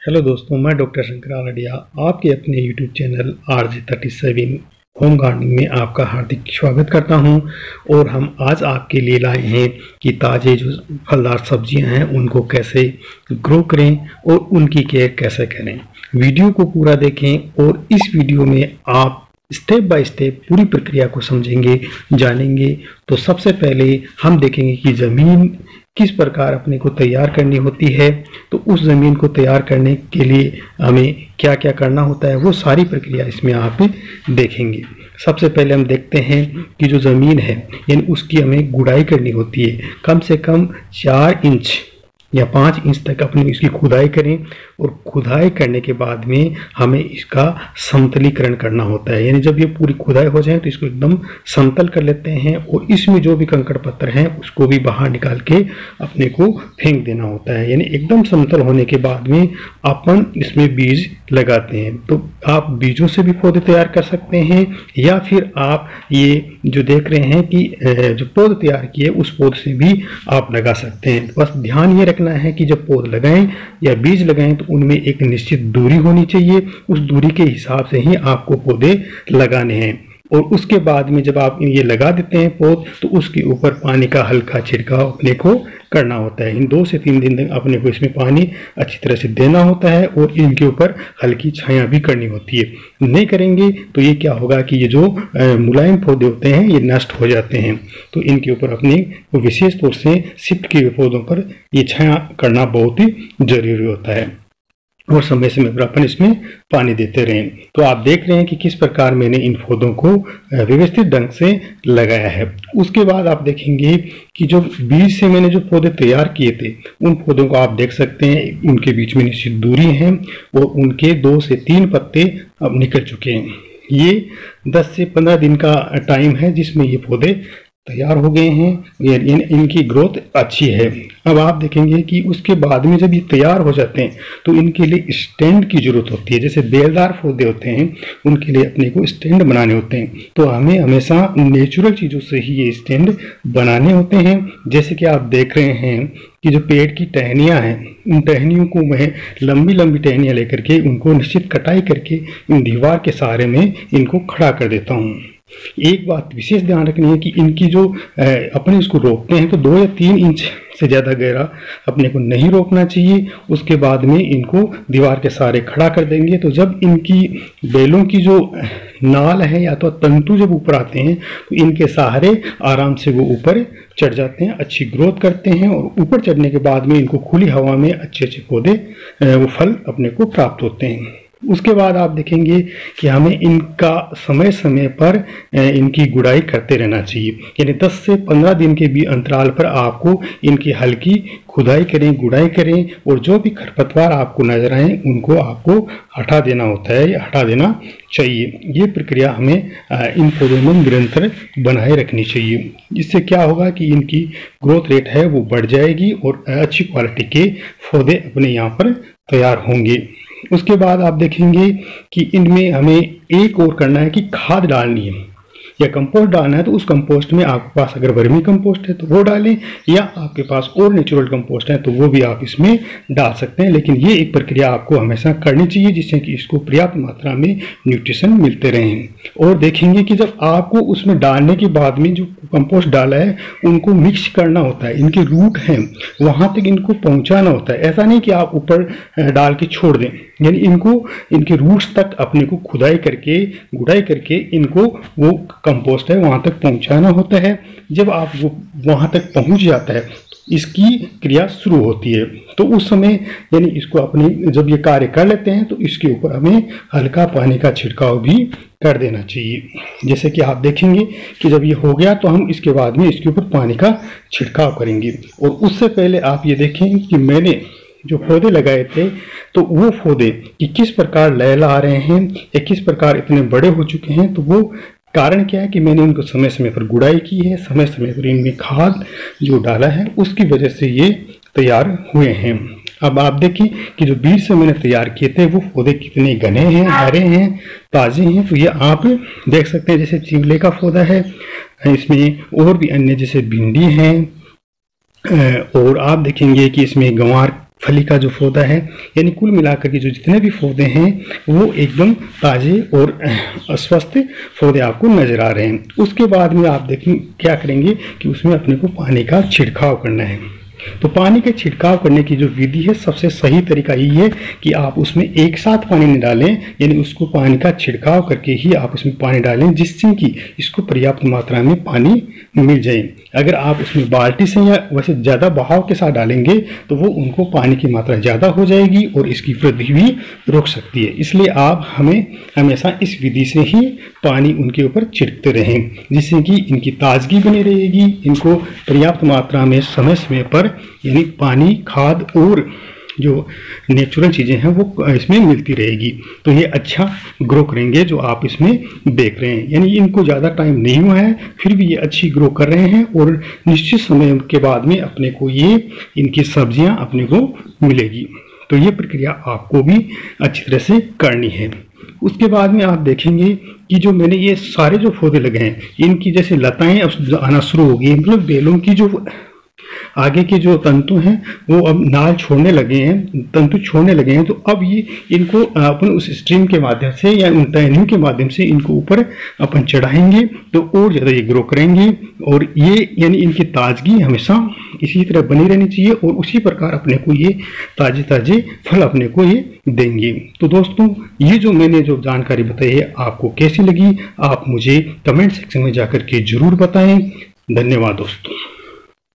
Hello दोस्तों, मैं doctor Shankar आरडिया आपके अपने YouTube channel RJ37 home gardening में आपका हार्दिक स्वागत करता हूं। और हम आज आपके लिए लाए हैं कि ताज़े जो फलदार सब्जियां हैं उनको कैसे ग्रो करें और उनकी केयर कैसे करें। वीडियो को पूरा देखें और इस वीडियो में आप स्टेप बाय स्टेप पूरी प्रक्रिया को समझेंगे, जानेंगे। तो सबसे पहले हम देखेंगे कि ज़मीन किस प्रकार अपने को तैयार करनी होती है। तो उस ज़मीन को तैयार करने के लिए हमें क्या क्या करना होता है, वो सारी प्रक्रिया इसमें आप देखेंगे। सबसे पहले हम देखते हैं कि जो ज़मीन है यानी उसकी हमें गुड़ाई करनी होती है। कम से कम 4 इंच या 5 इंच तक अपनी इसकी खुदाई करें और खुदाई करने के बाद में हमें इसका समतलीकरण करना होता है। यानी जब ये पूरी खुदाई हो जाए तो इसको एकदम समतल कर लेते हैं और इसमें जो भी कंकड़ पत्थर हैं उसको भी बाहर निकाल के अपने को फेंक देना होता है। यानी एकदम समतल होने के बाद में अपन इसमें बीज लगाते हैं। तो आप बीजों से भी पौधे तैयार कर सकते हैं या फिर आप ये जो देख रहे हैं कि जो पौधे तैयार किए उस पौधे से भी आप लगा सकते हैं। बस ध्यान ये रखना है कि जब पौधे लगाएं या बीज लगाएं तो उनमें एक निश्चित दूरी होनी चाहिए। उस दूरी के हिसाब से ही आपको पौधे लगाने हैं। और उसके बाद में जब आप ये लगा देते हैं पौध तो उसके ऊपर पानी का हल्का छिड़काव अपने को करना होता है। इन 2 से 3 दिन तक अपने को इसमें पानी अच्छी तरह से देना होता है और इनके ऊपर हल्की छाया भी करनी होती है। नहीं करेंगे तो ये क्या होगा कि ये जो मुलायम पौधे होते हैं ये नष्ट हो जाते हैं। तो इनके ऊपर अपने विशेष तौर से शिफ्ट किए हुए पौधों पर ये छाया करना बहुत ही जरूरी होता है और समय समय पर अपन इसमें पानी देते रहें। तो आप देख रहे हैं कि किस प्रकार मैंने इन पौधों को व्यवस्थित ढंग से लगाया है। उसके बाद आप देखेंगे कि जो बीज से मैंने जो पौधे तैयार किए थे उन पौधों को आप देख सकते हैं, उनके बीच में निश्चित दूरी है और उनके 2 से 3 पत्ते अब निकल चुके हैं। ये 10 से 15 दिन का टाइम है जिसमें ये पौधे तैयार हो गए हैं। इनकी ग्रोथ अच्छी है। अब आप देखेंगे कि उसके बाद में जब ये तैयार हो जाते हैं तो इनके लिए स्टैंड की जरूरत होती है। जैसे बेलदार पौधे होते हैं उनके लिए अपने को स्टैंड बनाने होते हैं। तो हमें हमेशा नेचुरल चीज़ों से ही ये स्टैंड बनाने होते हैं। जैसे कि आप देख रहे हैं कि जो पेड़ की टहनियाँ हैं उन टहनियों को मैं लंबी लंबी टहनियाँ लेकर के उनको निश्चित कटाई करके इन दीवार के सहारे में इनको खड़ा कर देता हूँ। एक बात विशेष ध्यान रखनी है कि इनकी जो अपने इसको रोकते हैं तो 2 या 3 इंच से ज़्यादा गहरा अपने को नहीं रोकना चाहिए। उसके बाद में इनको दीवार के सहारे खड़ा कर देंगे तो जब इनकी बेलों की जो नाल है या तो तंतु जब ऊपर आते हैं तो इनके सहारे आराम से वो ऊपर चढ़ जाते हैं, अच्छी ग्रोथ करते हैं और ऊपर चढ़ने के बाद में इनको खुली हवा में अच्छे अच्छे पौधे वो फल अपने को प्राप्त होते हैं। उसके बाद आप देखेंगे कि हमें इनका समय समय पर इनकी गुड़ाई करते रहना चाहिए। यानी 10 से 15 दिन के भी अंतराल पर आपको इनकी हल्की खुदाई करें, गुड़ाई करें और जो भी खरपतवार आपको नजर आए उनको आपको हटा देना होता है या हटा देना चाहिए। ये प्रक्रिया हमें इन पौधों में निरंतर बनाए रखनी चाहिए। इससे क्या होगा कि इनकी ग्रोथ रेट है वो बढ़ जाएगी और अच्छी क्वालिटी के पौधे अपने यहाँ पर तैयार होंगे। उसके बाद आप देखेंगे कि इनमें हमें एक और करना है कि खाद डालनी है या कंपोस्ट डालना है। तो उस कंपोस्ट में आपके पास अगर वर्मी कंपोस्ट है तो वो डालें या आपके पास और नेचुरल कंपोस्ट है तो वो भी आप इसमें डाल सकते हैं। लेकिन ये एक प्रक्रिया आपको हमेशा करनी चाहिए जिससे कि इसको पर्याप्त मात्रा में न्यूट्रिशन मिलते रहें। और देखेंगे कि जब आपको उसमें डालने के बाद में जो कंपोस्ट डाला है उनको मिक्स करना होता है। इनके रूट हैं वहाँ तक इनको पहुँचाना होता है। ऐसा नहीं कि आप ऊपर डाल के छोड़ दें। यानी इनको इनके रूट्स तक अपने को खुदाई करके गुड़ाई करके इनको वो कंपोस्ट है वहाँ तक पहुँचाना होता है। जब आप वो वहाँ तक पहुँच जाता है इसकी क्रिया शुरू होती है। तो उस समय यानी इसको अपने जब ये कार्य कर लेते हैं तो इसके ऊपर हमें हल्का पानी का छिड़काव भी कर देना चाहिए। जैसे कि आप देखेंगे कि जब ये हो गया तो हम इसके बाद में इसके ऊपर पानी का छिड़काव करेंगे। और उससे पहले आप ये देखें कि मैंने जो पौधे लगाए थे तो वो पौधे कि किस प्रकार लहला रहे हैं या किस प्रकार इतने बड़े हो चुके हैं। तो वो कारण क्या है कि मैंने उनको समय समय पर गुड़ाई की है, समय समय पर इनमें खाद जो डाला है उसकी वजह से ये तैयार हुए हैं। अब आप देखिए कि जो बीज से मैंने तैयार किए थे वो पौधे कितने घने हैं, हरे हैं, ताज़े हैं। तो ये आप देख सकते हैं जैसे चिवले का पौधा है, इसमें और भी अन्य जैसे भिंडी हैं और आप देखेंगे कि इसमें गंवार फली का जो पौधा है, यानी कुल मिलाकर के जो जितने भी पौधे हैं वो एकदम ताज़े और स्वस्थ पौधे आपको नज़र आ रहे हैं। उसके बाद में आप देखें क्या करेंगे कि उसमें अपने को पानी का छिड़काव करना है। तो पानी का छिड़काव करने की जो विधि है, सबसे सही तरीका यही है कि आप उसमें एक साथ पानी न डालें, यानी उसको पानी का छिड़काव करके ही आप उसमें पानी डालें, जिससे कि इसको पर्याप्त मात्रा में पानी मिल जाए। अगर आप उसमें बाल्टी से या वैसे ज़्यादा बहाव के साथ डालेंगे तो वो उनको पानी की मात्रा ज़्यादा हो जाएगी और इसकी वृद्धि भी रोक सकती है। इसलिए आप हमें हमेशा इस विधि से ही पानी उनके ऊपर छिड़कते रहें, जिससे कि इनकी ताजगी बनी रहेगी, इनको पर्याप्त मात्रा में समय समय पर यानी पानी, खाद और जो नेचुरल चीज़ें हैं वो इसमें मिलती रहेगी। तो ये अच्छा ग्रो करेंगे जो आप इसमें देख रहे हैं। यानी इनको ज़्यादा टाइम नहीं हुआ है, फिर भी ये अच्छी ग्रो कर रहे हैं और निश्चित समय के बाद में अपने को ये इनकी सब्जियां अपने को मिलेगी। तो ये प्रक्रिया आपको भी अच्छी तरह से करनी है। उसके बाद में आप देखेंगे कि जो मैंने ये सारे जो पौधे लगे हैं, इनकी जैसे लताएं अब आना शुरू हो गई, मतलब बेलों की जो आगे के जो तंतु हैं वो अब नाल छोड़ने लगे हैं, तंतु छोड़ने लगे हैं। तो अब ये इनको अपन उस स्ट्रीम के माध्यम से या उन टहनियों के माध्यम से इनको ऊपर अपन चढ़ाएंगे तो और ज़्यादा ये ग्रो करेंगे। और ये यानी इनकी ताजगी हमेशा इसी तरह बनी रहनी चाहिए और उसी प्रकार अपने को ये ताजे ताजे फल अपने को ये देंगे। तो दोस्तों, ये जो मैंने जो जानकारी बताई है आपको कैसी लगी, आप मुझे कमेंट सेक्शन में जाकर के जरूर बताएं। धन्यवाद दोस्तों।